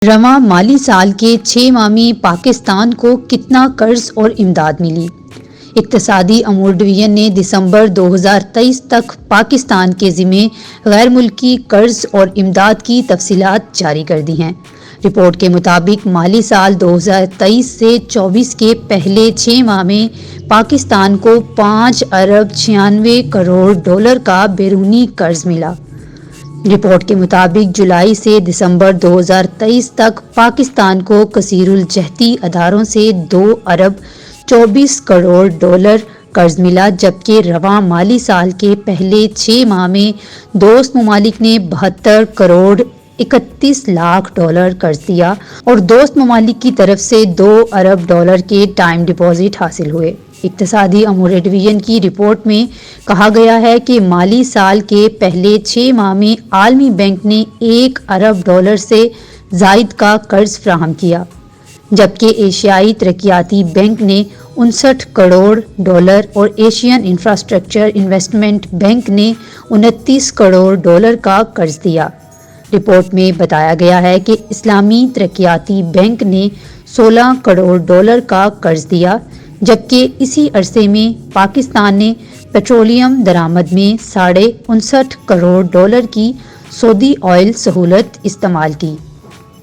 रवां माली साल के 6 माह में पाकिस्तान को कितना कर्ज और इमदाद मिली। इक्तसादी अमूर डिवीज़न ने दिसंबर 2023 तक पाकिस्तान के ज़िम्मे गैर मुल्की कर्ज और इमदाद की तफसीलात जारी कर दी हैं। रिपोर्ट के मुताबिक माली साल 2023 से 24 के पहले 6 माह में पाकिस्तान को 5 अरब 96 करोड़ डॉलर का बैरूनी कर्ज मिला। रिपोर्ट के मुताबिक जुलाई से दिसंबर 2023 तक पाकिस्तान को कसीरुल जहती अदारों से 2 अरब 24 करोड़ डॉलर कर्ज मिला, जबकि रवां माली साल के पहले 6 माह में दोस्त ममालिक ने 72 करोड़ 31 लाख डॉलर कर्ज दिया और दोस्त ममालिक की तरफ से 2 अरब डॉलर के टाइम डिपॉजिट हासिल हुए। इक्तसादी अमूर डिवीज़न की रिपोर्ट में कहा गया है कि माली साल के पहले 6 माह में आलमी बैंक ने 1 अरब डॉलर से ज़ायद का कर्ज फ्राहम किया, जबकि एशियाई तरक्याती बैंक ने 59 करोड़ डॉलर और एशियन इंफ्रास्ट्रक्चर इन्वेस्टमेंट बैंक ने 29 करोड़ डॉलर का कर्ज दिया। रिपोर्ट में बताया गया है कि इस्लामी तरक्याती बैंक ने 16 करोड़ डॉलर का कर्ज दिया, जबकि इसी अरसे में पाकिस्तान ने पेट्रोलियम दरामद में 59.5 करोड़ डॉलर की सऊदी ऑयल सहूलत इस्तेमाल की।